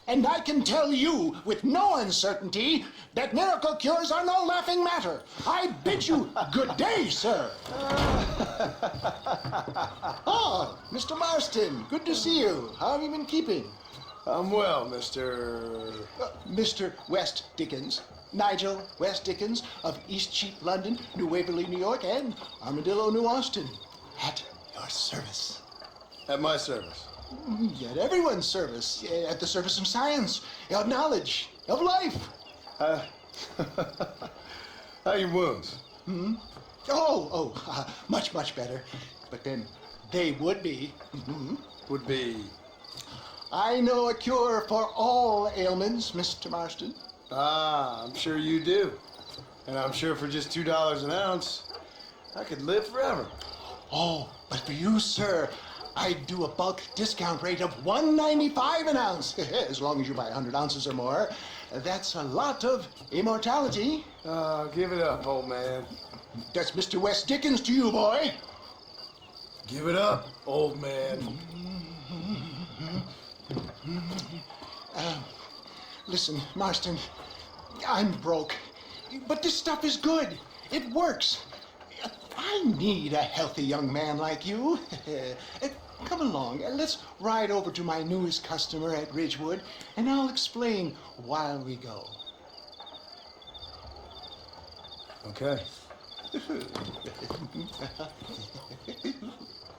And I can tell you with no uncertainty that miracle cures are no laughing matter. I bid you good day, sir. Oh, Mr. Marston, good to see you. How have you been keeping? I'm well, Mr. Mr. West Dickens. Nigel West Dickens of Eastcheap, London, New Waverly, New York, and Armadillo, New Austin. At your service. At my service. At everyone's service. At the service of science, of knowledge, of life. How are your wounds? Much, much better. But then they would be. Would be... I know a cure for all ailments, Mr. Marston. Ah, I'm sure you do. And I'm sure for just $2 an ounce, I could live forever. Oh, but for you, sir, I'd do a bulk discount rate of $1.95 an ounce, as long as you buy 100 ounces or more. That's a lot of immortality. Give it up, old man. That's Mr. West Dickens to you, boy. Give it up, old man. Listen, Marston, I'm broke, but this stuff is good. It works. I need a healthy young man like you. Come along, let's ride over to my newest customer at Ridgewood, and I'll explain while we go. Okay.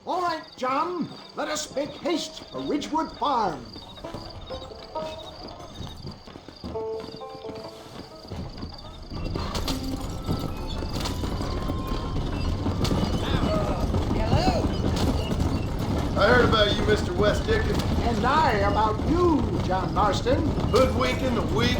All right, John, let us make haste for Ridgewood Farm. I heard about you, Mr. West Dickens. And I about you, John Marston. Hoodwinking the weak,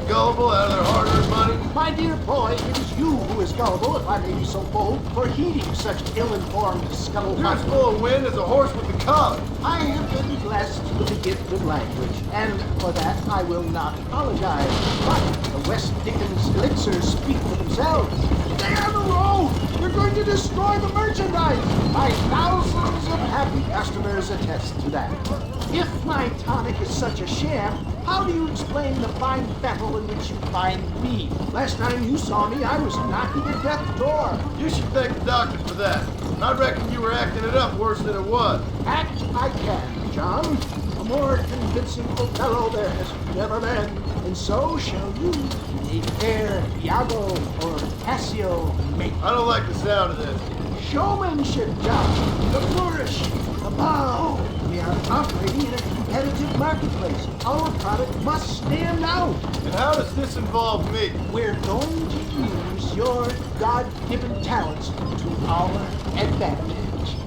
gullible out of their hard-earned money. My dear boy, it is you who is gullible, if I may be so bold, for heeding such ill-informed You're as scuttlebutt. full of wind as a horse with the collar. I have been blessed with the gift of language, and for that I will not apologize. But the West Dickens elixirs speak for themselves. Stay on the road! You're going to destroy the merchandise! My thousands of happy customers attest to that. If my tonic is such a sham, how do you explain the fine battle in which you find me? Last time you saw me, I was knocking at death's door. You should thank the doctor for that. I reckon you were acting it up worse than it was. Act I can, John. A more convincing Othello there has never been, and so shall you. A fair Iago or Cassio make. I don't like the sound of this. Showmanship, John. The flourish, the bow. We are operating in a competitive marketplace. Our product must stand out. And how does this involve me? We're going to use your God-given talents to our advantage.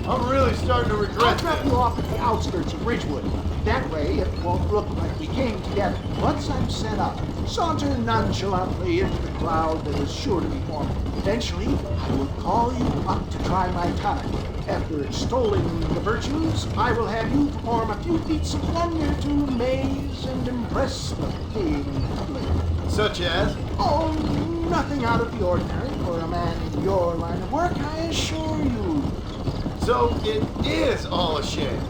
I'm really starting to I'll regret drop this. you off at the outskirts of Ridgewood. That way, it won't look like we came together. Once I'm set up, saunter nonchalantly into the cloud that is sure to be forming. Eventually, I will call you up to try my tonic. After extolling the virtues, I will have you perform a few feats of wonder to amaze and impress the paying public. Such as? Oh, nothing out of the ordinary for a man in your line of work, I assure you. So it is all a shame.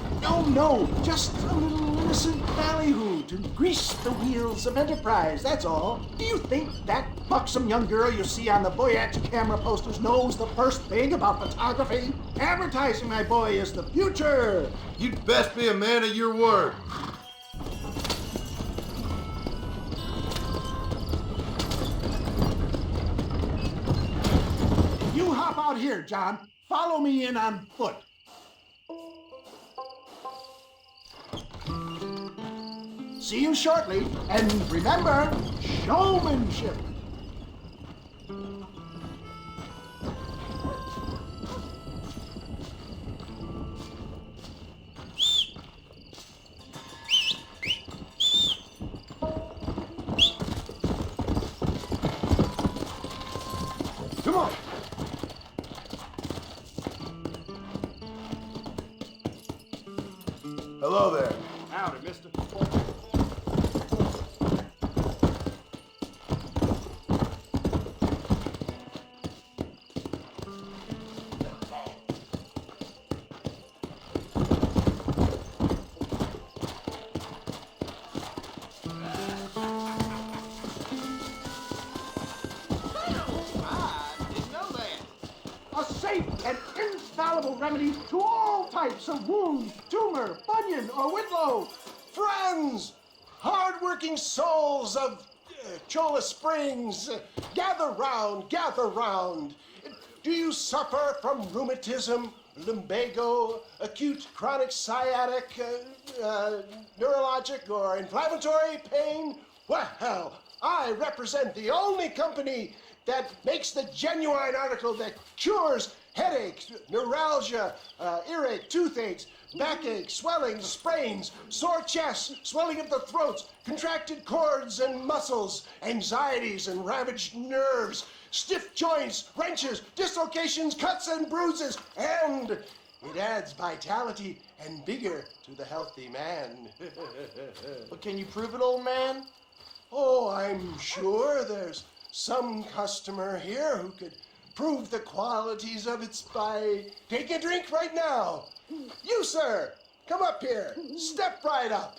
No, just a little innocent ballyhoo to grease the wheels of enterprise, that's all. Do you think that buxom young girl you see on the Voyage camera posters knows the first thing about photography? Advertising, my boy, is the future. You'd best be a man of your word. You hop out here, John. Follow me in on foot. See you shortly, and remember, showmanship. Come on. Hello there. Howdy, mister. an infallible remedy to all types of wound, tumor, bunion, or whitlow. Friends, hard-working souls of Cholla Springs, gather round, gather round. Do you suffer from rheumatism, lumbago, acute chronic sciatic, neurologic, or inflammatory pain? Well, I represent the only company that makes the genuine article that cures headaches, neuralgia, earache, toothaches, backache, swelling, sprains, sore chests, swelling of the throats, contracted cords and muscles, anxieties and ravaged nerves, stiff joints, wrenches, dislocations, cuts and bruises, and it adds vitality and vigor to the healthy man. But can you prove it, old man? Oh, I'm sure there's some customer here who could prove the qualities of it by taking a drink right now. You, sir, come up here. Step right up.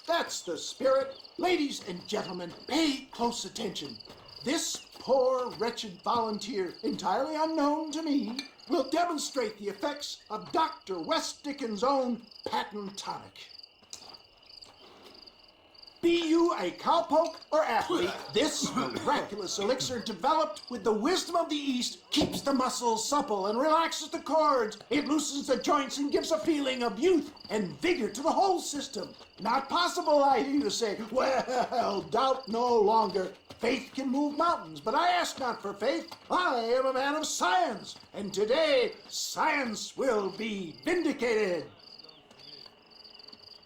That's the spirit. Ladies and gentlemen, pay close attention. This poor, wretched volunteer, entirely unknown to me, will demonstrate the effects of Dr. West Dickens' own patent tonic. Be you a cowpoke or athlete, this miraculous elixir developed with the wisdom of the East keeps the muscles supple and relaxes the cords. It loosens the joints and gives a feeling of youth and vigor to the whole system. Not possible, I hear you say. Well, doubt no longer. Faith can move mountains, but I ask not for faith. I am a man of science, and today science will be vindicated.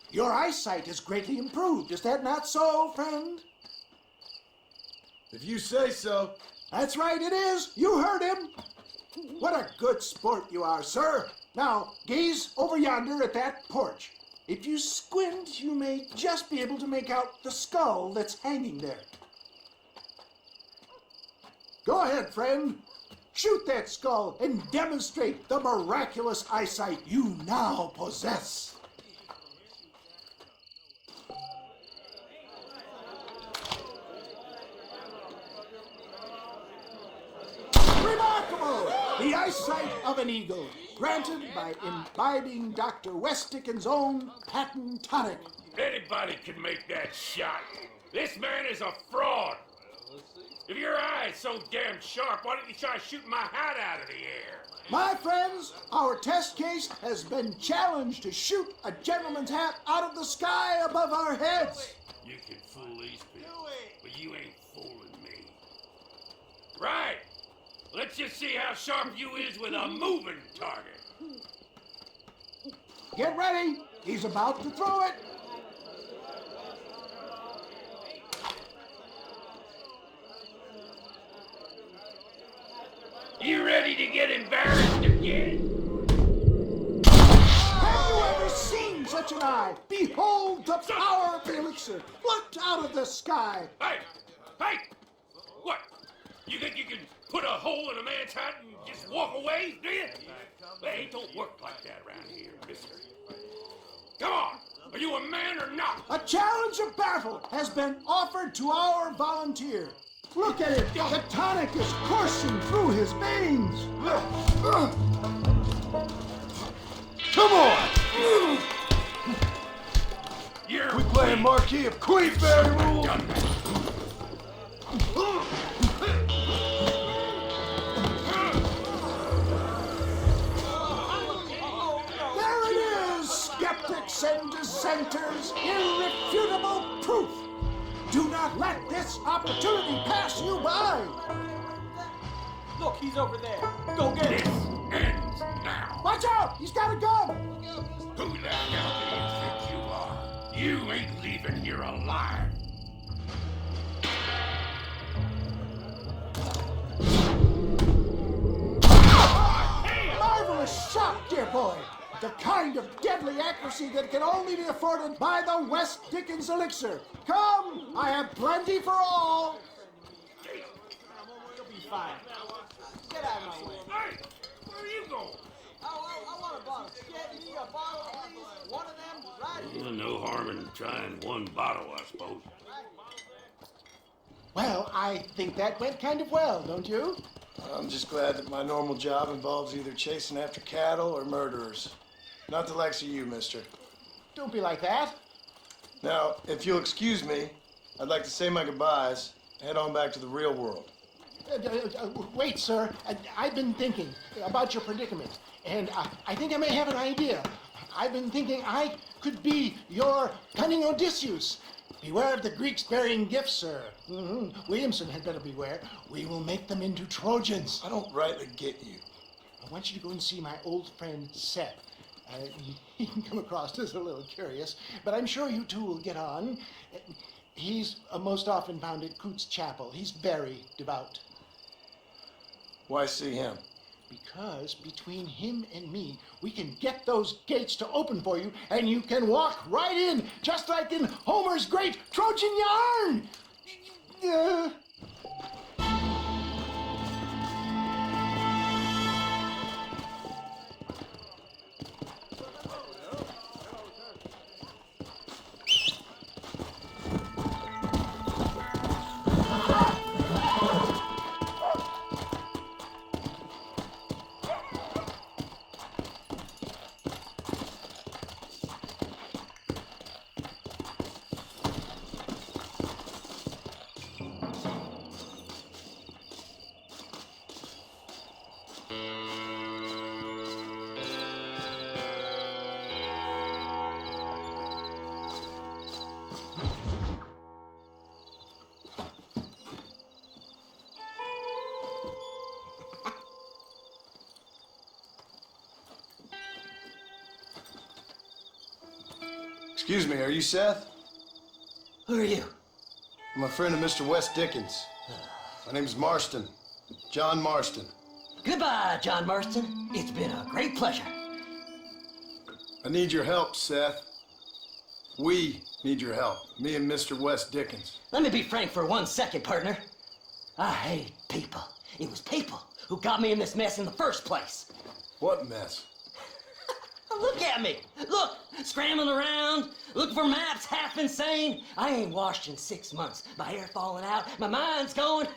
Your eyesight has greatly improved. Is that not so, friend? If you say so. That's right, it is. You heard him. What a good sport you are, sir. Now, gaze over yonder at that porch. If you squint, you may just be able to make out the skull that's hanging there. Go ahead, friend. Shoot that skull and demonstrate the miraculous eyesight you now possess. Remarkable! The eyesight of an eagle, granted by imbibing Dr. West Dickens' own patent tonic. Anybody can make that shot. This man is a fraud. If your eye's so damn sharp, why don't you try shooting my hat out of the air? My friends, our test case has been challenged to shoot a gentleman's hat out of the sky above our heads. You can fool these people, but you ain't fooling me. Right. Let's just see how sharp you is with a moving target. Get ready. He's about to throw it. You ready to get embarrassed again? Have you ever seen such an eye? Behold the power of the elixir plucked out of the sky. Hey! Hey! What? You think you can put a hole in a man's hat and just walk away, do you? Hey, it don't work like that around here, mister. Come on! Are you a man or not? A challenge of battle has been offered to our volunteer. Look at it. The tonic is coursing through his veins. Come on! You're We playing weak. Marquis of Queensberry rules. Done that. There it is, skeptics and dissenters, irrefutable proof. Do not let this opportunity pass you by. Look, he's over there. Go get This him. ends now. Watch out, he's got a gun. Who the hell do you think you are? You ain't leaving here alive. Marvelous shot, dear boy. The kind of deadly accuracy that can only be afforded by the West Dickens elixir. Come, I have plenty for all. You'll be fine. Get out of my way. Hey, where are you going? I want a bottle. Get me a bottle, please. One of them right here. Well, no harm in trying one bottle, I suppose. Well, I think that went kind of well, don't you? I'm just glad that my normal job involves either chasing after cattle or murderers. Not the likes of you, mister. Don't be like that. Now, if you'll excuse me, I'd like to say my goodbyes, head on back to the real world. Wait, sir. I've been thinking about your predicament, and I think I may have an idea. I've been thinking I could be your cunning Odysseus. Beware of the Greeks bearing gifts, sir. Williamson had better beware. We will make them into Trojans. I don't rightly get you. I want you to go and see my old friend Seth. He can come across as a little curious, but I'm sure you two will get on. He's most often found at Coots Chapel. He's very devout. Why see him? Because between him and me, we can get those gates to open for you, and you can walk right in, just like in Homer's great Trojan yarn! Excuse me, are you Seth? Who are you? I'm a friend of Mr. West Dickens. My name's Marston. John Marston. Goodbye, John Marston. It's been a great pleasure. I need your help, Seth. We need your help. Me and Mr. West Dickens. Let me be frank for 1 second, partner. I hate people. It was people who got me in this mess in the first place. What mess? Look at me. Look, scrambling around, looking for maps, half insane. I ain't washed in 6 months. My hair falling out, my mind's going.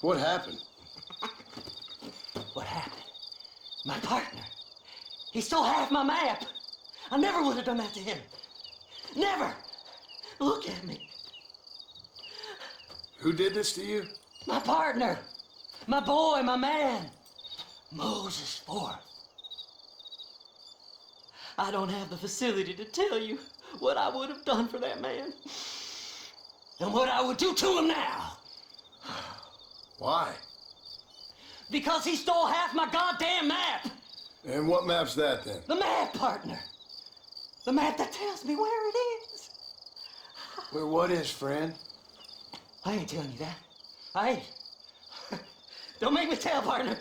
What happened? What happened? My partner. He stole half my map. I never would have done that to him. Never. Look at me. Who did this to you? My partner. My boy, my man. Moses Forth. I don't have the facility to tell you what I would have done for that man. And what I would do to him now. Why? Because he stole half my goddamn map. And what map's that then? The map, partner. The map that tells me where it is. Where what is, friend? I ain't telling you that. I ain't. Don't make me tell, partner.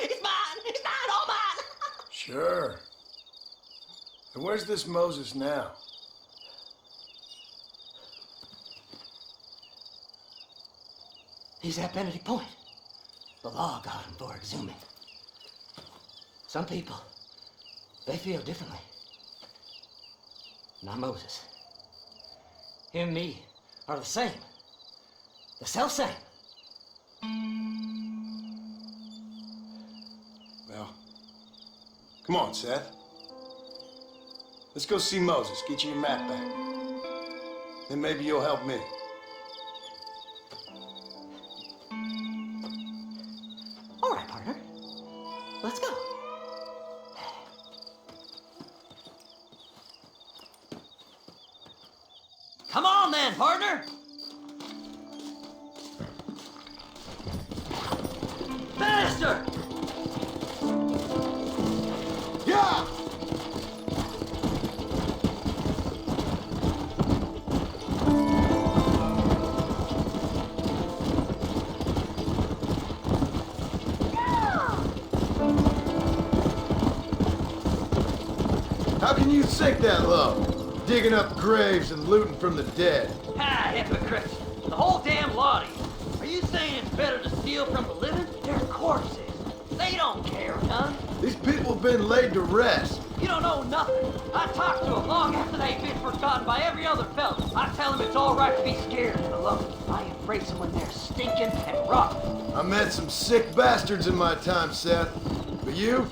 It's mine. It's mine, all mine. Sure. And where's this Moses now? He's at Benedict Point. The law got him for exhuming. Some people, they feel differently. Not Moses. Him and me are the same. The self-same. Well, come on, Seth. Let's go see Moses, get you your map back. Then maybe you'll help me. All right, partner. Let's go. Come on then, partner. Faster! Yeah! How can you sink that low? Digging up graves and looting from the dead. Ah, hypocrite. The whole damn lot of you. Are you saying it's better to steal from the living? They're corpses. They don't care none. These people have been laid to rest. You don't know nothing. I talked to them long after they'd been forgotten by every other fella. I tell them it's all right to be scared, but look, I embrace them when they're stinking and rotten. I met some sick bastards in my time, Seth. But you're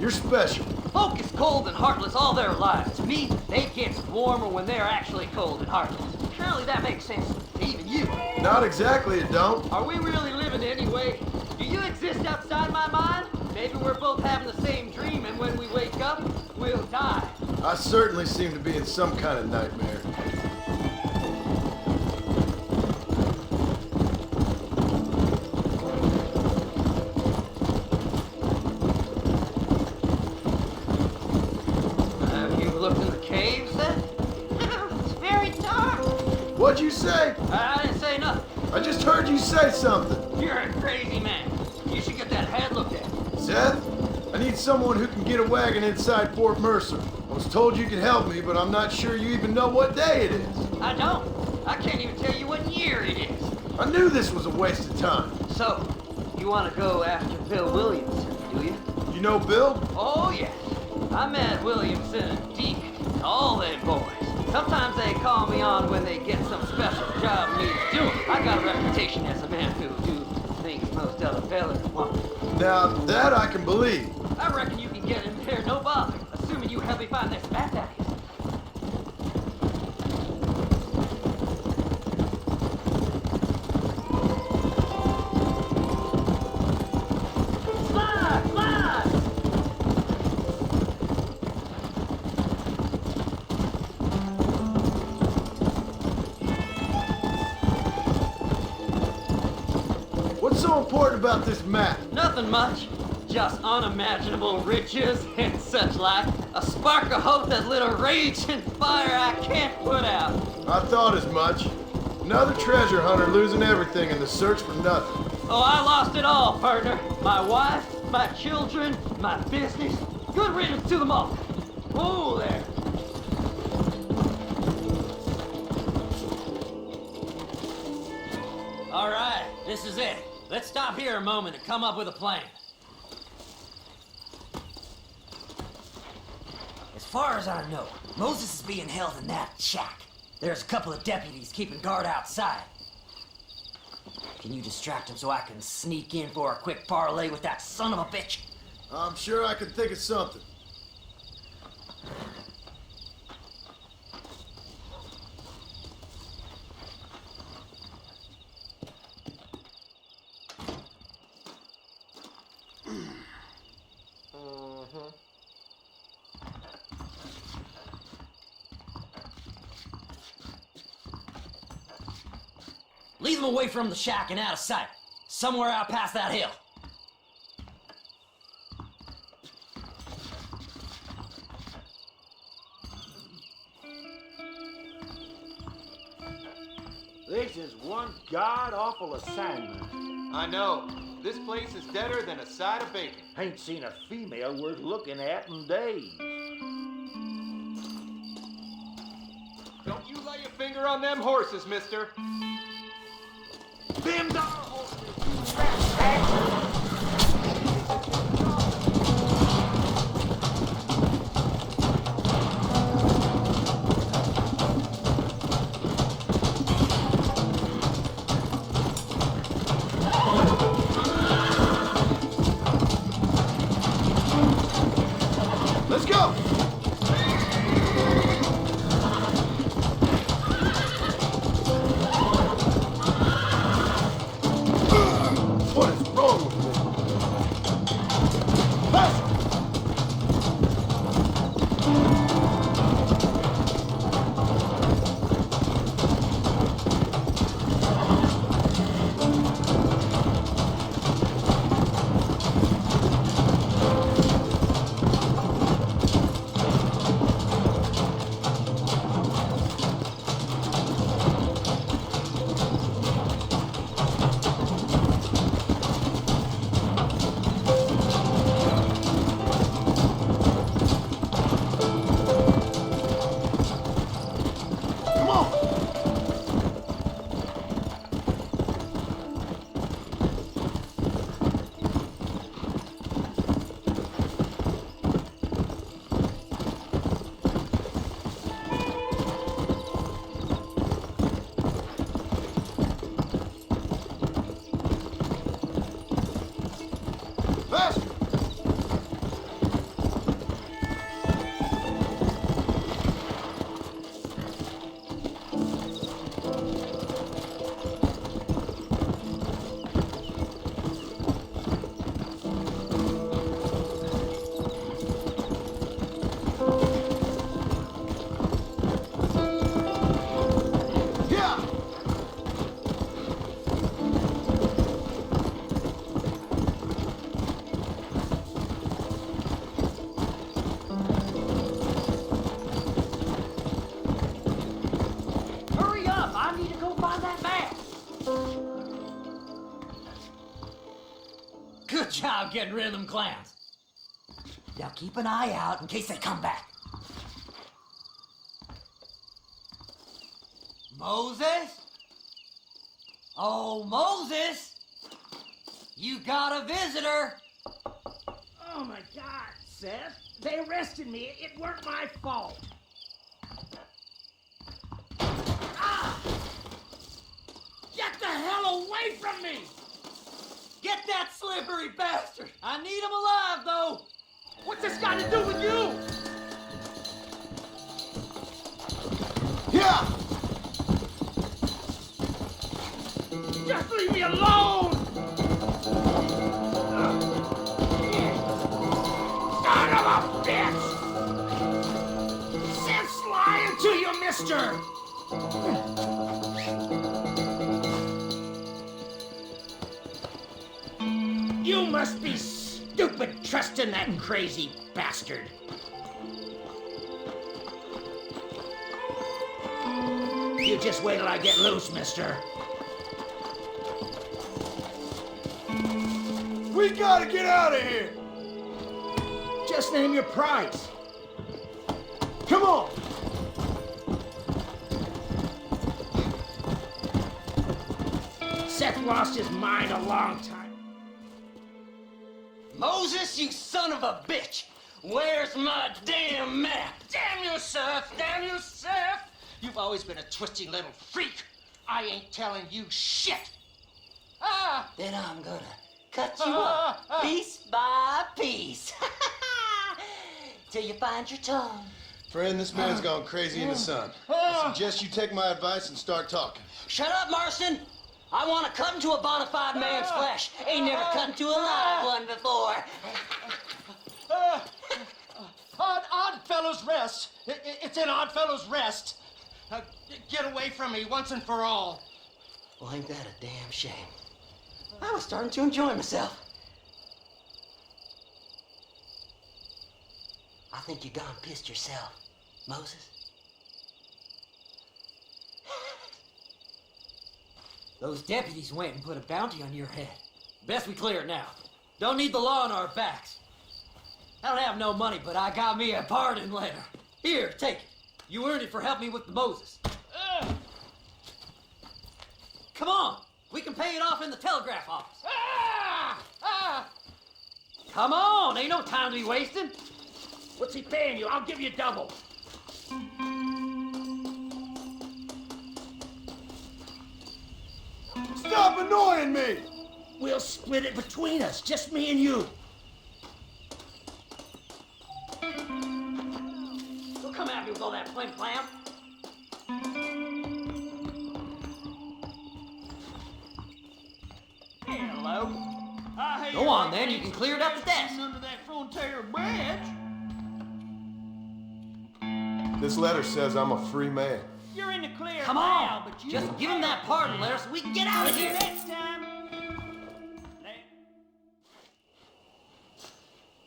special. Folk is cold and heartless all their lives. Me, they get warmer when they're actually cold and heartless. Surely that makes sense to even you. Not exactly, it don't. Are we really living anyway? Do you exist outside my mind? Maybe we're both having the same dream, and when we wake up, we'll die. I certainly seem to be in some kind of nightmare. Have you looked in the cave, Seth? It's very dark. What'd you say? I didn't say nothing. I just heard you say something. You're a crazy man. You should get that head looked at. Seth, I need someone who can get a wagon inside Fort Mercer. I was told you could help me, but I'm not sure you even know what day it is. I don't. I can't even tell you what year it is. I knew this was a waste of time. So, you want to go after Bill Williamson, do you? You know Bill? Oh, yes. I met Williamson and Deacon, all them boys. Sometimes they call me on when they get some special job needs doing. I got a reputation as a man who do things most other fellas want. Now, that I can believe. I reckon you can get in there no bother, assuming you help me find this bat that is. Slide! Slide! What's so important about this map? Nothing much. Just unimaginable riches and such like. A spark of hope that lit a raging fire I can't put out. I thought as much. Another treasure hunter losing everything in the search for nothing. Oh, I lost it all, partner. My wife, my children, my business. Good riddance to them all. Whoa there. All right, this is it. Let's stop here a moment and come up with a plan. As far as I know, Moses is being held in that shack. There's a couple of deputies keeping guard outside. Can you distract him so I can sneak in for a quick parlay with that son of a bitch? I'm sure I can think of something. Leave them away from the shack and out of sight. Somewhere out past that hill. This is one god-awful assignment. I know. This place is deader than a side of bacon. Ain't seen a female worth looking at in days. Don't you lay a finger on them horses, mister. Them's our horses. Let's go! What is wrong job getting rid of them clowns. Now keep an eye out in case they come back. Moses? Oh, Moses! You got a visitor! Oh my God, Seth. They arrested me. It weren't my fault. Ah! Get the hell away from me! Get that slippery bastard! I need him alive, though! What's this got to do with you? Yeah! Just leave me alone! Son of a bitch! Seth's lying to you, mister! You must be stupid trusting that crazy bastard. You just wait till I get loose, mister. We gotta get out of here! Just name your price. Come on! Seth lost his mind a long time. Moses, you son of a bitch! Where's my damn map? Damn you, Seth! Damn you, Seth! You've always been a twisty little freak. I ain't telling you shit. Ah! Then I'm gonna cut you up piece by piece. Till you find your tongue. Friend, this man's gone crazy in the sun. I suggest you take my advice and start talking. Shut up, Marston! I want to cut into a bona fide man's flesh. Ain't never cut into a live one before. Oddfellows Rest. It's in Oddfellows Rest. Get away from me once and for all. Well, ain't that a damn shame? I was starting to enjoy myself. I think you gone pissed yourself, Moses. Those deputies went and put a bounty on your head. Best we clear it now. Don't need the law on our backs. I don't have no money, but I got me a pardon letter. Here, take it. You earned it for helping me with the Moses. Come on, we can pay it off in the telegraph office. Come on, ain't no time to be wasting. What's he paying you? I'll give you double. Stop annoying me! We'll split it between us, just me and you. Don't come at me with all that flim flam. Hello. Go on then, you can clear it up the desk. Under that frontier bridge. This letter says I'm a free man. You're in the clear Come now, on, but you just give him that pardon letter so we can get out of here. Next time.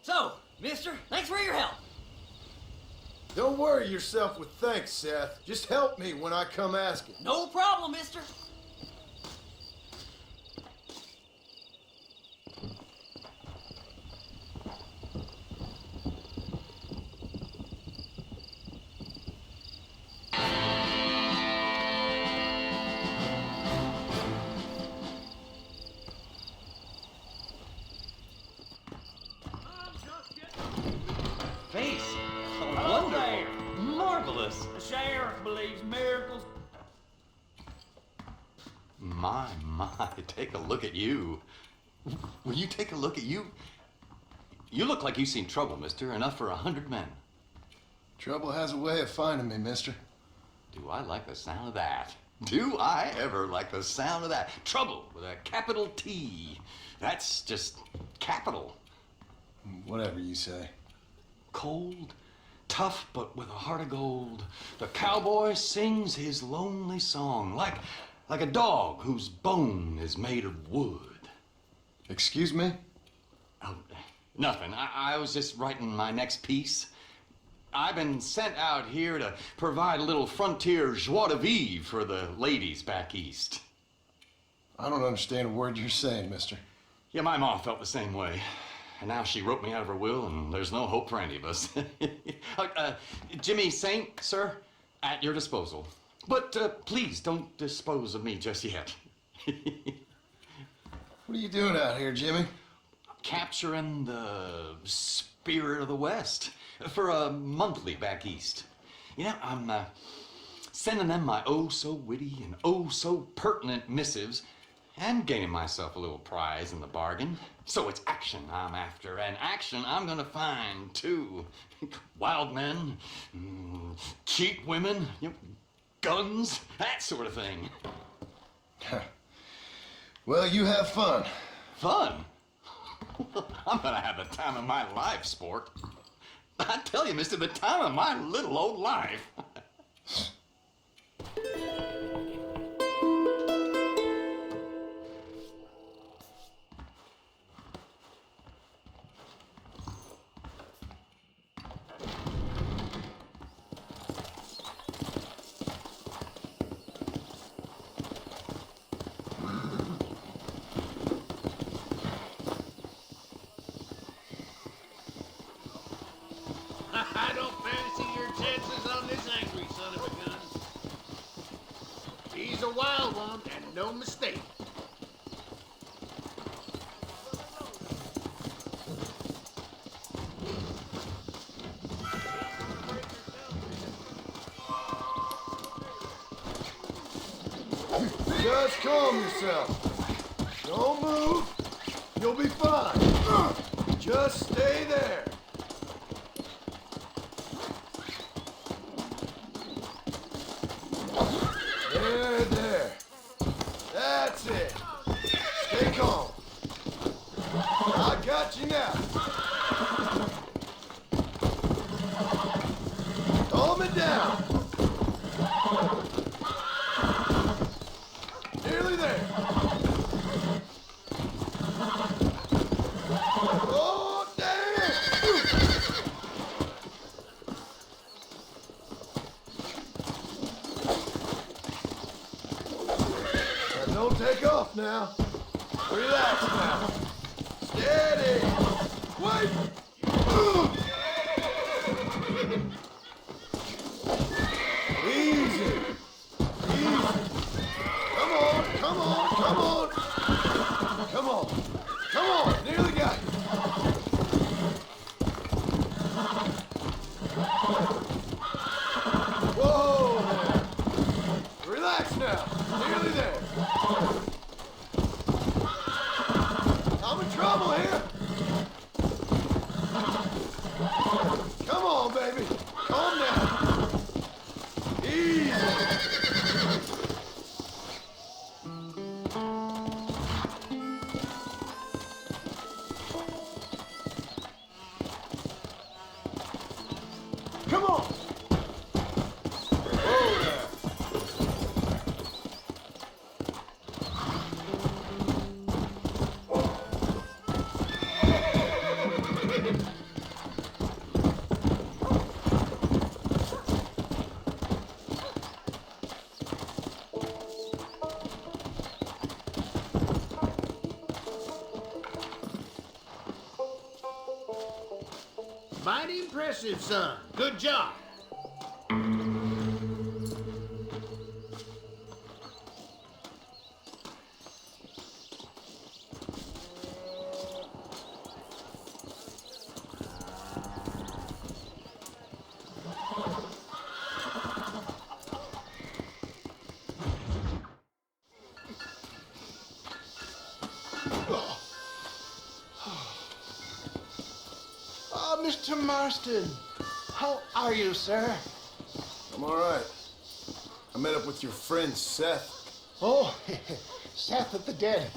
So, mister, thanks for your help. Don't worry yourself with thanks, Seth. Just help me when I come asking. No problem, mister. Face. Hello there. Marvelous. The sheriff believes miracles. My, take a look at you. Will you take a look at you? You look like you've seen trouble, mister. Enough for 100 men. Trouble has a way of finding me, mister. Do I like the sound of that? Do I ever like the sound of that? Trouble with a capital T. That's just capital. Whatever you say. Cold, tough, but with a heart of gold. The cowboy sings his lonely song like a dog whose bone is made of wood. Excuse me? Oh, nothing. I was just writing my next piece. I've been sent out here to provide a little frontier joie de vivre for the ladies back east. I don't understand a word you're saying, mister. Yeah, my mom felt the same way. And now she wrote me out of her will, and there's no hope for any of us. Jimmy Saint, sir, at your disposal. But please don't dispose of me just yet. What are you doing out here, Jimmy? Capturing the spirit of the West for a monthly back east. You know, I'm sending them my oh-so-witty and oh-so-pertinent missives and gaining myself a little prize in the bargain. So it's action I'm after, and action I'm gonna find, too. Wild men, cheap women, guns, that sort of thing. Well, you have fun. Fun? I'm gonna have the time of my life, sport. I tell you, mister, the time of my little old life. I don't fancy your chances on this angry son of a gun. He's a wild one, and no mistake. Just calm yourself. Don't move. You'll be fine. Just stay there. There. That's it. Stay calm. I got you now. Calm it down. Nearly there. Oh, damn! Now, don't take off now. Relax now. Steady. Wait. Easy. Come on, nearly got you. Whoa there. Relax now, nearly there. I'm in trouble here. Come on, baby, calm down. Easy. Come on! Whoa there! Mighty impressive, son. Good job. Mr. Marston, how are you, sir? I'm all right. I met up with your friend, Seth. Oh, Seth of the Dead.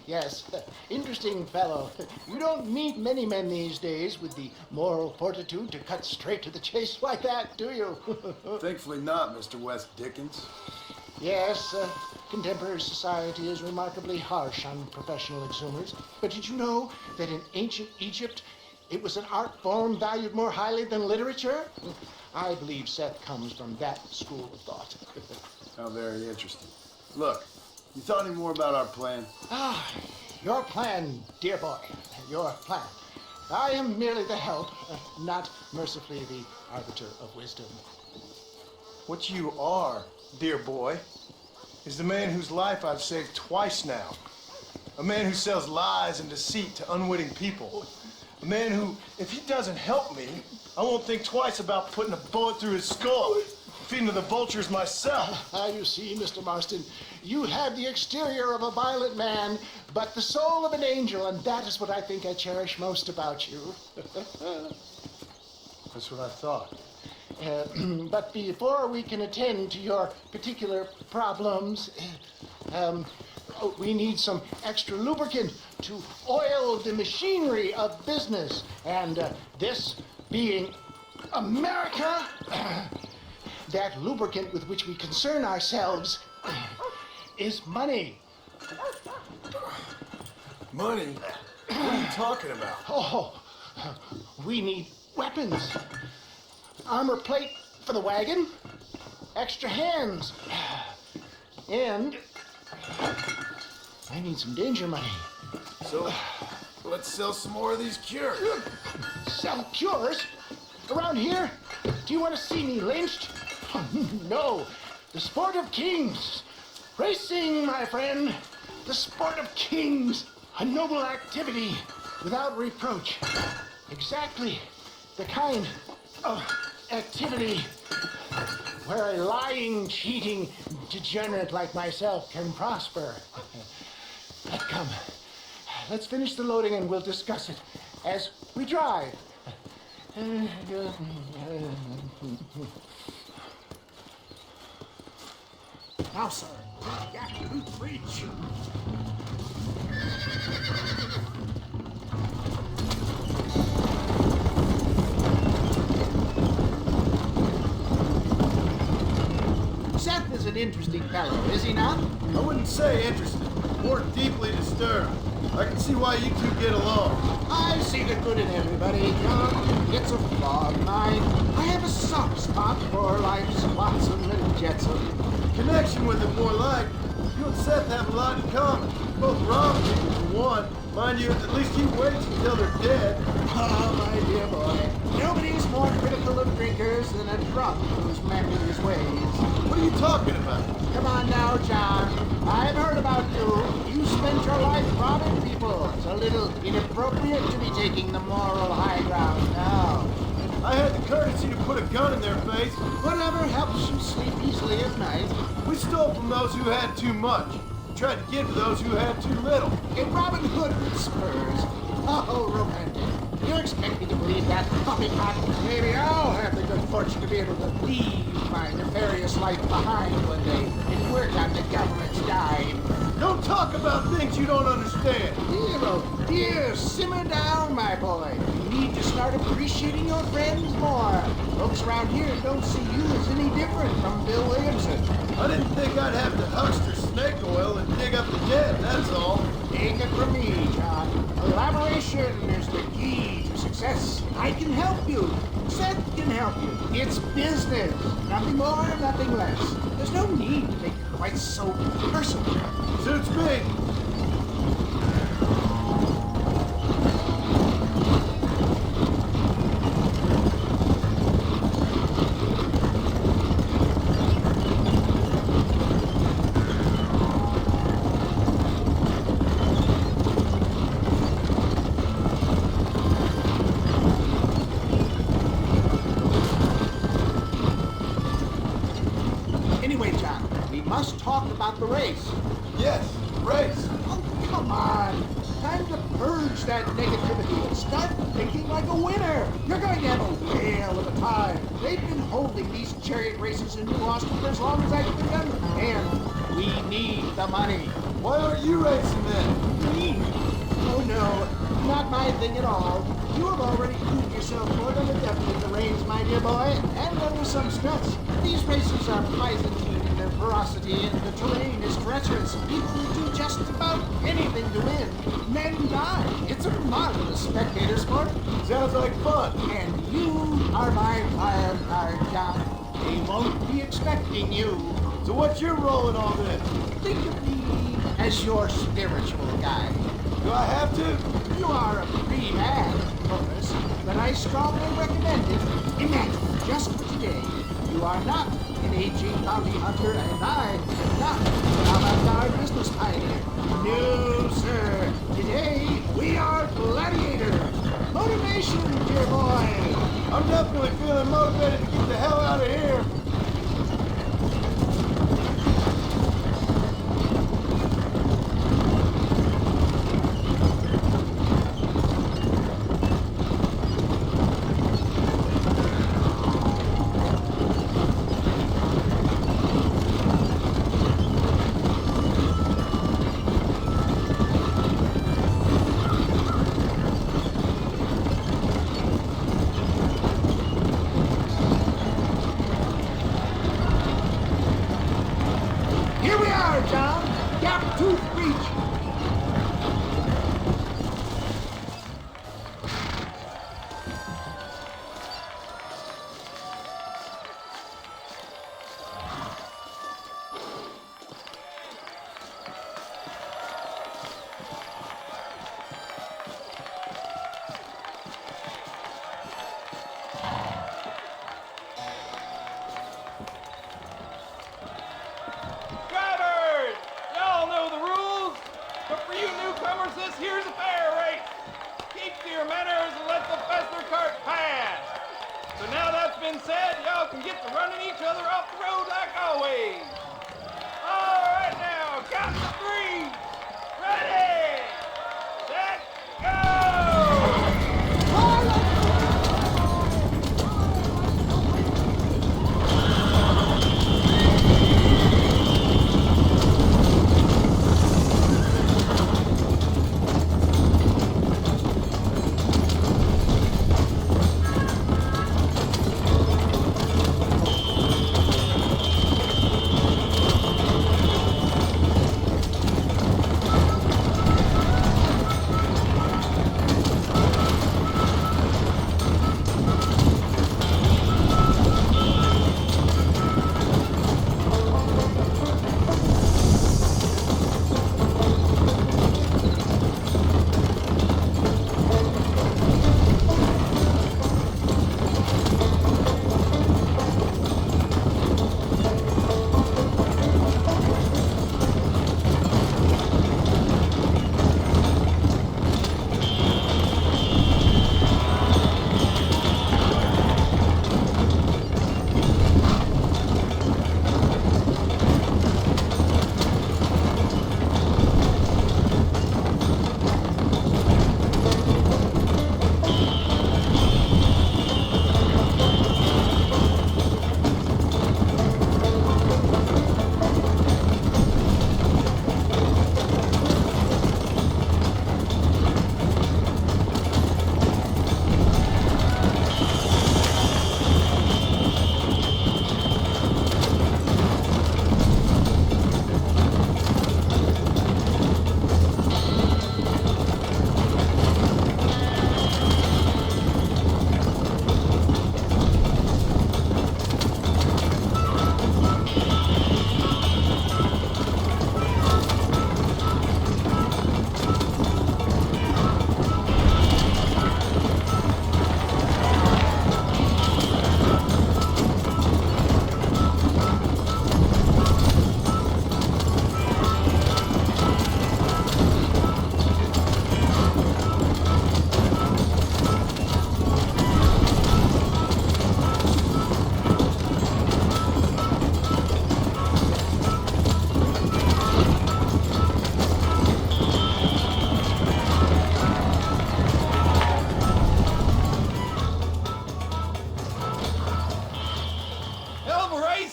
Yes, interesting fellow. You don't meet many men these days with the moral fortitude to cut straight to the chase like that, do you? Thankfully not, Mr. West Dickens. Yes, contemporary society is remarkably harsh on professional exhumers. But did you know that in ancient Egypt, it was an art form valued more highly than literature? I believe Seth comes from that school of thought. How very interesting. Look, you thought any more about our plan? Your plan, dear boy, your plan. I am merely the help, not mercifully the arbiter of wisdom. What you are, dear boy, is the man whose life I've saved twice now. A man who sells lies and deceit to unwitting people. A man who, if he doesn't help me, I won't think twice about putting a bullet through his skull, feeding to the vultures myself. You see, Mr. Marston, you have the exterior of a violent man, but the soul of an angel, and that is what I think I cherish most about you. That's what I thought. But before we can attend to your particular problems, we need some extra lubricant to oil the machinery of business. And this being America, that lubricant with which we concern ourselves is money. Money? What are you talking about? Oh, we need weapons. Armor plate for the wagon, extra hands, and I need some danger money. So, let's sell some more of these cures. Sell cures? Around here? Do you want to see me lynched? No, the sport of kings. Racing, my friend, the sport of kings. A noble activity without reproach. Exactly the kind of activity where a lying, cheating degenerate like myself can prosper. But come, let's finish the loading and we'll discuss it as we drive. Now, sir, the absolute preach. Seth is an interesting fellow, is he not? I wouldn't say interested, more deeply disturbed. I can see why you two get along. I see the good in everybody, John. It's a flaw of mine. I have a soft spot for life's flotsam and jetsam. Connection with it, more like. You and Seth have a lot in common. Both rob people for one. Mind you, at least you wait until they're dead. Oh, my dear boy. Nobody's more critical of drinkers than a drunk who's mended his ways. What are you talking about? Come on now, John. I've heard about you. You spent your life robbing people. It's a little inappropriate to be taking the moral high ground now. I had the courtesy to put a gun in their face. Whatever helps you sleep easily at night. We stole from those who had too much. Tried to give to those who had too little. A Robin Hood with spurs. Oh, romantic. You expect me to believe that poppycock? Maybe I'll have the good fortune to be able to leave my nefarious life behind one day and work on the government's dime. Don't talk about things you don't understand. Dear, simmer down, my boy. You need to start appreciating your friends more. Folks around here don't see you as any different from Bill Williamson. I didn't think I'd have to huckster snake oil and dig up the dead, that's all. Take it from me, John. Collaboration is the key to success. I can help you. Seth can help you. It's business. Nothing more, nothing less. There's no need to make it quite so personal. Suits me. Anyway, John, we must talk about the race. Yes, race. Oh, come on. Time to purge that negativity and start thinking like a winner. You're going to have a whale of a time. They've been holding these chariot races in New Austin for as long as I can remember. And we need the money. Why aren't you racing then? Me? Oh, no. Not my thing at all. You have already proved yourself more than adept in the reins, my dear boy, and under some stress. These races are Byzantine in their ferocity, and the terrain is treacherous. People do just about anything to win. Men die. It's a marvelous spectator sport. Sounds like fun. And you are my wild card, John. They won't be expecting you. So what's your role in all this? Think of me as your spiritual guide. Do I have to? You are a free man, Horace, but I strongly recommend it. Imagine, just for today, you are not an aging bounty hunter, and I am not an avant-garde business pioneer. No, sir. Today, we are gladiators. Motivation, dear boy. I'm definitely feeling motivated to get the hell out of here. Here we are, John. Gap Tooth Breach. Drivers! Y'all know the rules, but for you newcomers, this here's a fair race. Keep to your manners and let the faster cart pass. So now that's been said, y'all can get to running each other off the road like always. All right now, count to 3. Ready, set, go!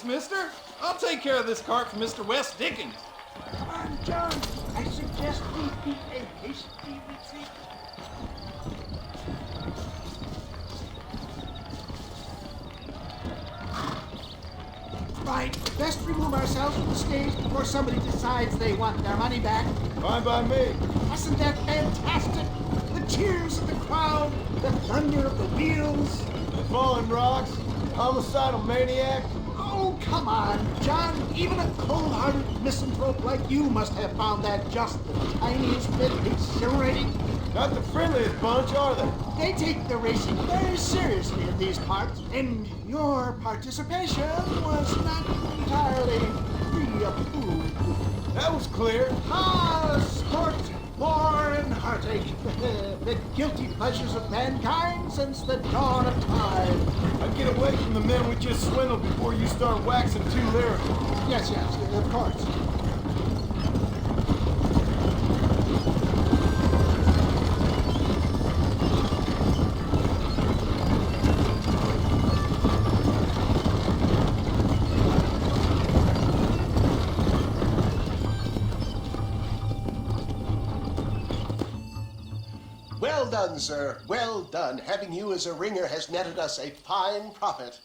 mister. I'll take care of this cart for Mr. West Dickens. Come on, John. I suggest we keep a hasty retreat. Right, best remove ourselves from the stage before somebody decides they want their money back. Fine by me. Wasn't that fantastic? The cheers of the crowd, the thunder of the wheels. The falling rocks, homicidal maniac. Oh, come on, John. Even a cold-hearted misanthrope like you must have found that just the tiniest bit exhilarating. Not the friendliest bunch, are they? They take the racing very seriously in these parts, and your participation was not entirely free of food. That was clear. Sport, war, and heartache. The guilty pleasures of mankind since the dawn of time. I'd get away from the men we just swindled before you start waxing too lyrical. Yes, of course. Well done, sir. Well done. Having you as a ringer has netted us a fine profit.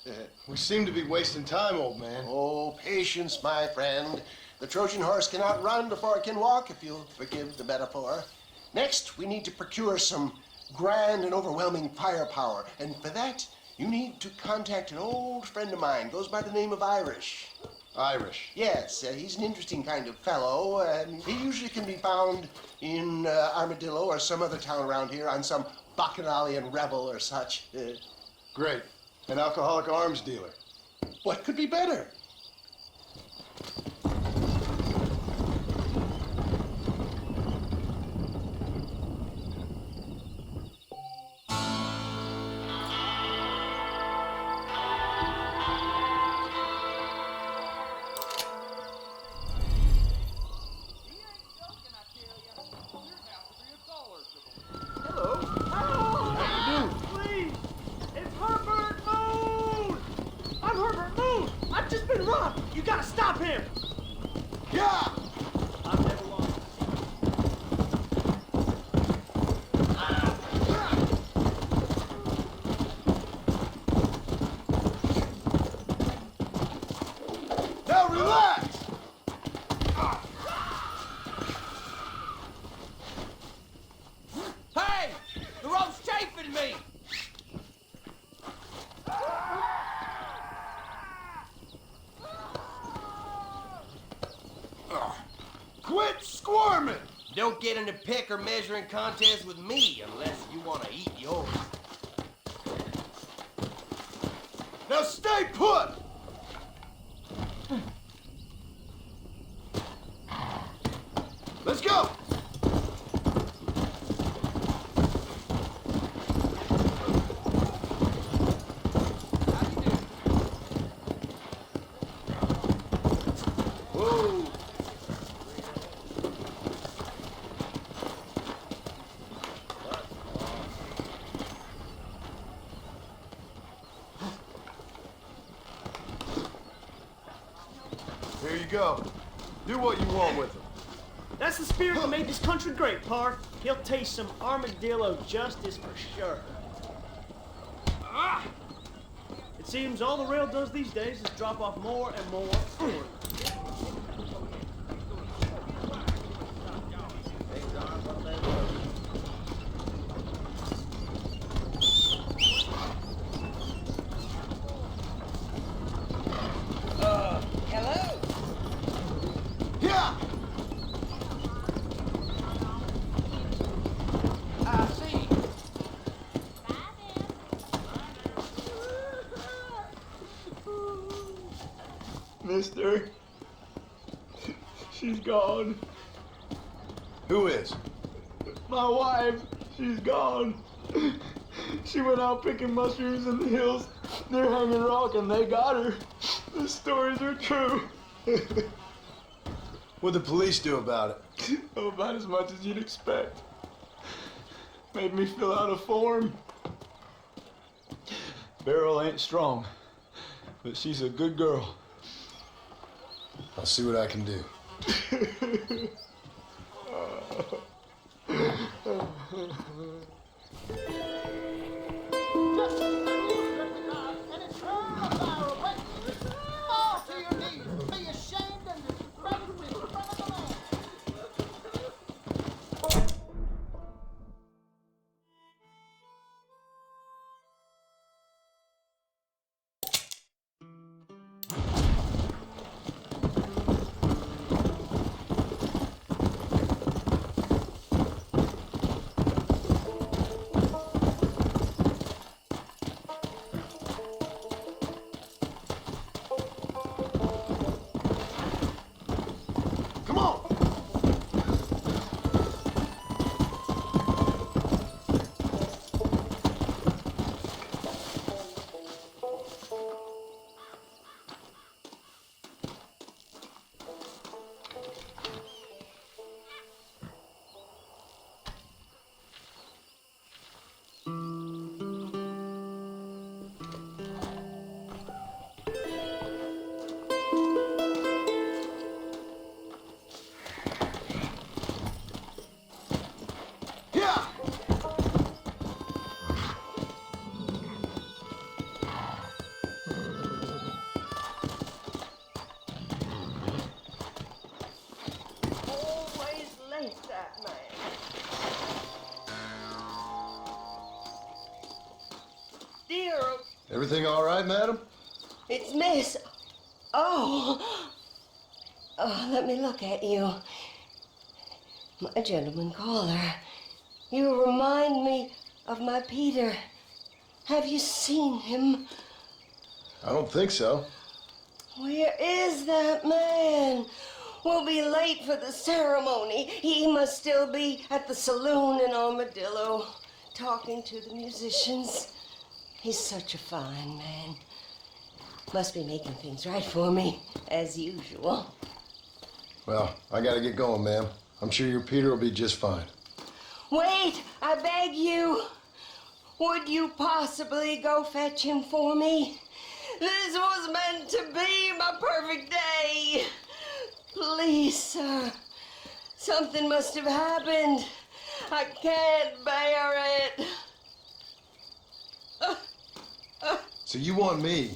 We seem to be wasting time, old man. Oh, patience, my friend. The Trojan horse cannot run before it can walk, if you'll forgive the metaphor. Next, we need to procure some grand and overwhelming firepower. And for that, you need to contact an old friend of mine. Goes by the name of Irish. Irish. Yes, he's an interesting kind of fellow. He usually can be found in Armadillo or some other town around here on some bacchanalian revel or such. Great. An alcoholic arms dealer. What could be better? You gotta stop him! Yeah! I've never lost. Now relax! Hey! The rope's chafing me! Quit squirming! Don't get in a pick or measuring contest with me unless you want to eat yours. Now stay put! Let's go! Whoa! Here you go. Do what you want with them. That's the spirit that made this country great, Park. He'll taste some armadillo justice for sure. It seems all the rail does these days is drop off more and more food. Hello? Yeah! I see. Mister, she's gone. Who is? My wife, she's gone. She went out picking mushrooms in the hills near Hanging Rock and they got her. The stories are true. What'd the police do about it? Oh, about as much as you'd expect. Made me fill out a form. Beryl ain't strong, but she's a good girl. I'll see what I can do. Everything all right, madam? It's Miss. Oh. Oh, let me look at you. My gentleman caller. You remind me of my Peter. Have you seen him? I don't think so. Where is that man? We'll be late for the ceremony. He must still be at the saloon in Armadillo, talking to the musicians. He's such a fine man. Must be making things right for me, as usual. Well, I gotta get going, ma'am. I'm sure your Peter will be just fine. Wait, I beg you. Would you possibly go fetch him for me? This was meant to be my perfect day. Please, sir. Something must have happened. I can't bear it. So you want me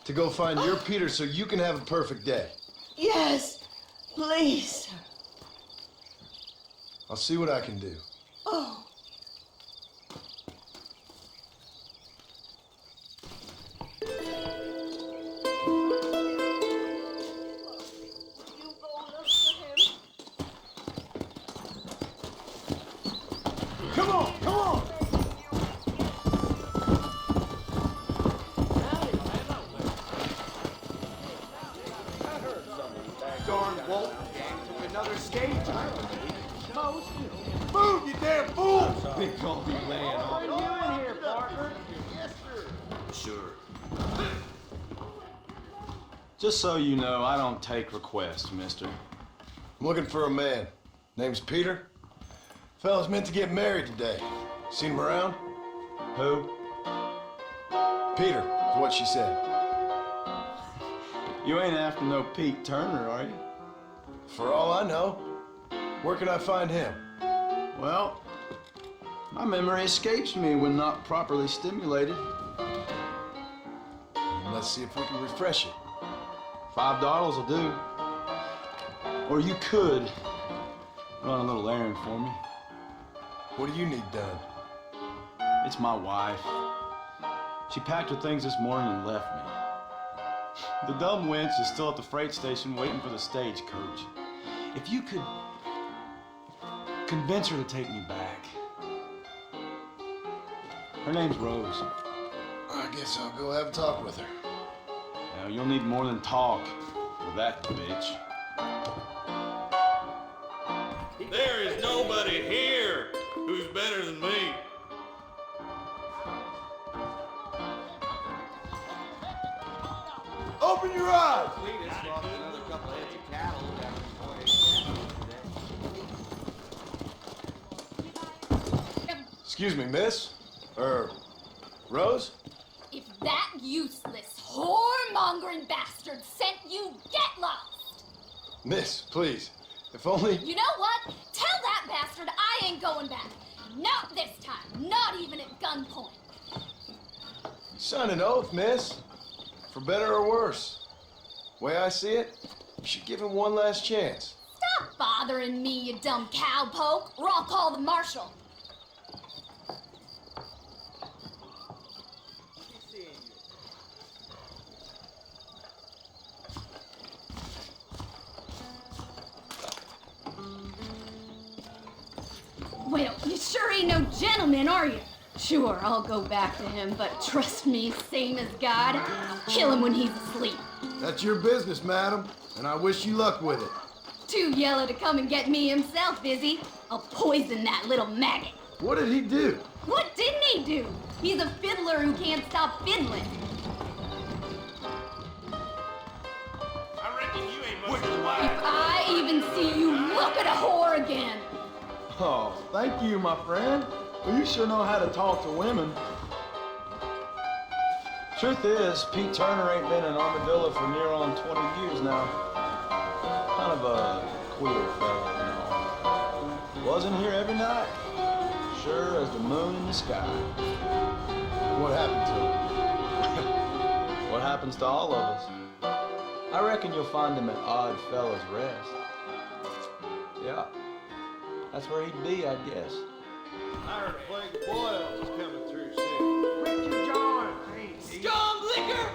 to go find your Peter so you can have a perfect day? Yes, please, sir. I'll see what I can do. Oh. Come on, come on! Darn Walt, to another stage. Move, you damn fool! They gonna be laying on. You in here, Parker? Yes, sir. Sure. Just so you know, I don't take requests, mister. I'm looking for a man. Name's Peter. Fella's meant to get married today. Seen him around? Who? Peter, is what she said. You ain't after no Pete Turner, are you? For all I know. Where can I find him? Well, my memory escapes me when not properly stimulated. Let's see if we can refresh it. $5 will do. Or you could run a little errand for me. What do you need done? It's my wife. She packed her things this morning and left me. The dumb wench is still at the freight station waiting for the stagecoach. If you could convince her to take me back. Her name's Rose. I guess I'll go have a talk with her. Now, you'll need more than talk for that bitch. There is nobody here who's better than me. Open your eyes! Another couple heads of cattle down Excuse me, miss? Rose? If that useless, whoremongering bastard sent you, get lost! Miss, please. If only... You know what? Tell that bastard I ain't going back. Not this time. Not even at gunpoint. Sign an oath, miss. For better or worse. Way I see it, you should give him one last chance. Stop bothering me, you dumb cowpoke, or I'll call the marshal. Well, you sure ain't no gentleman, are you? Sure, I'll go back to him, but trust me, same as God, I'll kill him when he's asleep. That's your business, madam, and I wish you luck with it. Too yellow to come and get me himself, is he? I'll poison that little maggot. What did he do? What didn't he do? He's a fiddler who can't stop fiddling. I reckon you ain't much of a wife. If I even see you look at a whore again. Oh, thank you, my friend. Well, you sure know how to talk to women. Truth is, Pete Turner ain't been in Armadillo for near on 20 years now. Kind of a queer fellow, you know. Wasn't here every night. Sure as the moon in the sky. What happened to him? What happens to all of us? I reckon you'll find him at Odd Fellow's Rest. Yeah, that's where he'd be, I guess. I heard a plague of boils was coming through soon. Richard John, hey. John! stinker!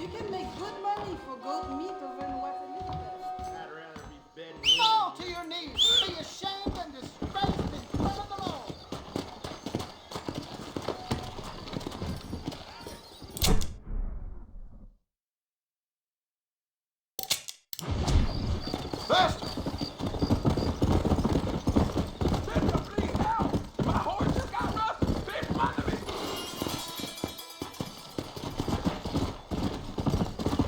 You can make good money for goat meat over in West Dickens. I'd rather be betting. Fall to your knees. Be ashamed and disgraced in front of them all. Faster! Mister, please help! My horse just got rustled. Fish under me.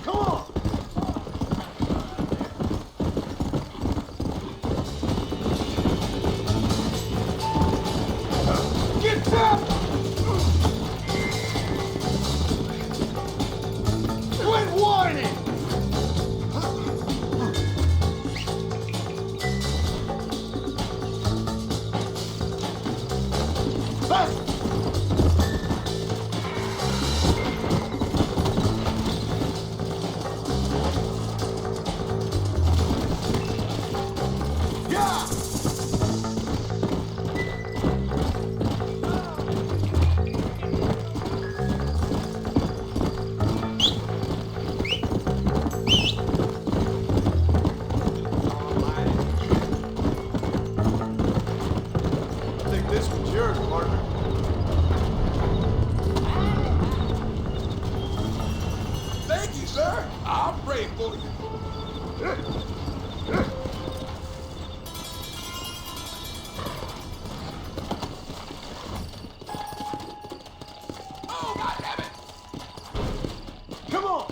Come on! Get down! Quit whining! Faster! Yeah! I think this one's yours, partner. Thank you, sir. I'll pray for you. Oh, goddammit! Come on!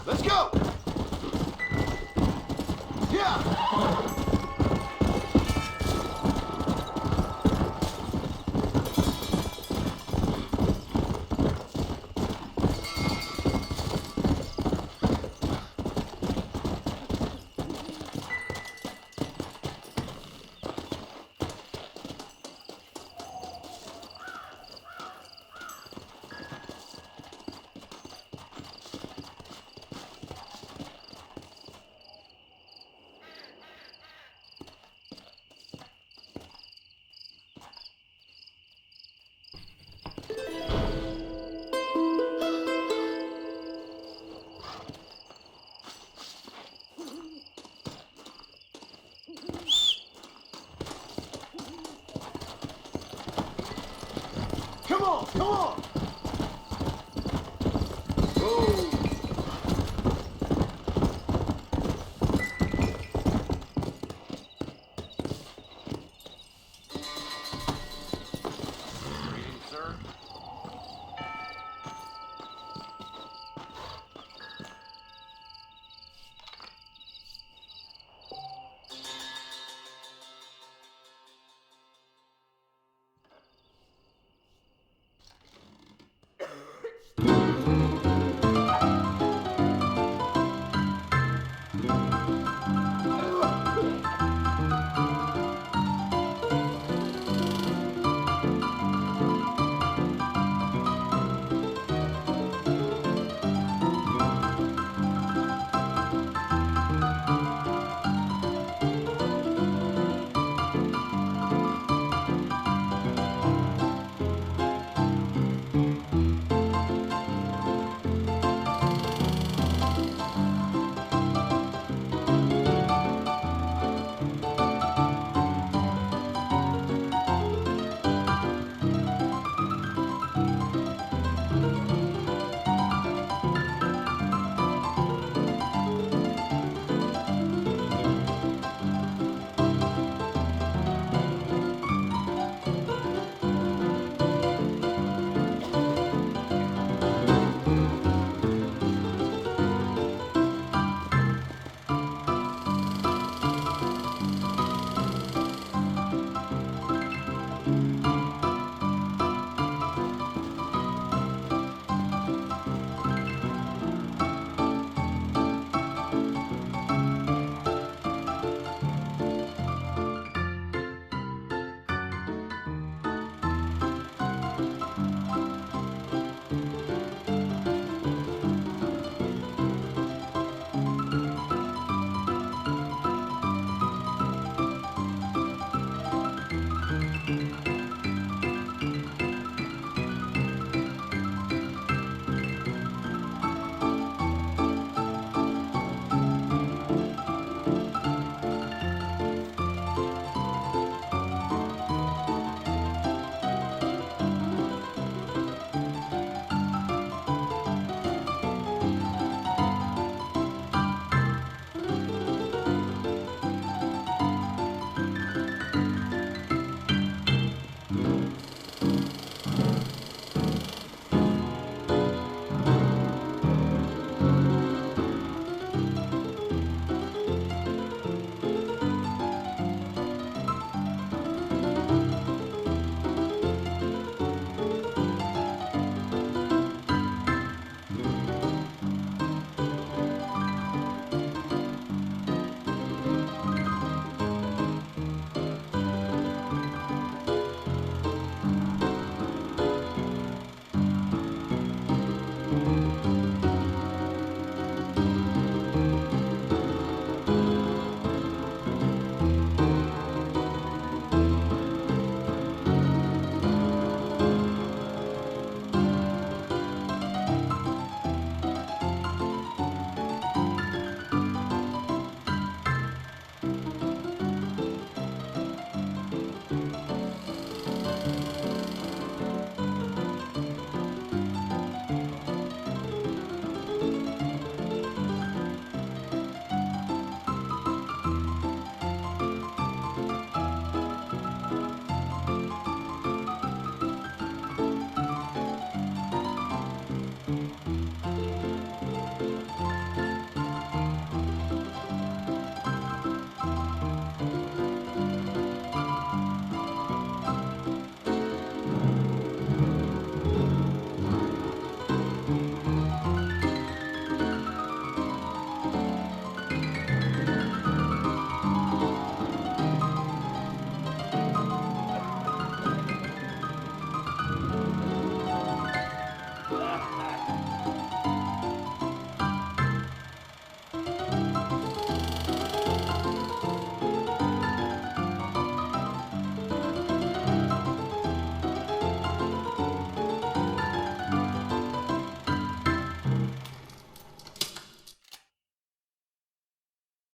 Let's go! Yeah! Come on! Come on!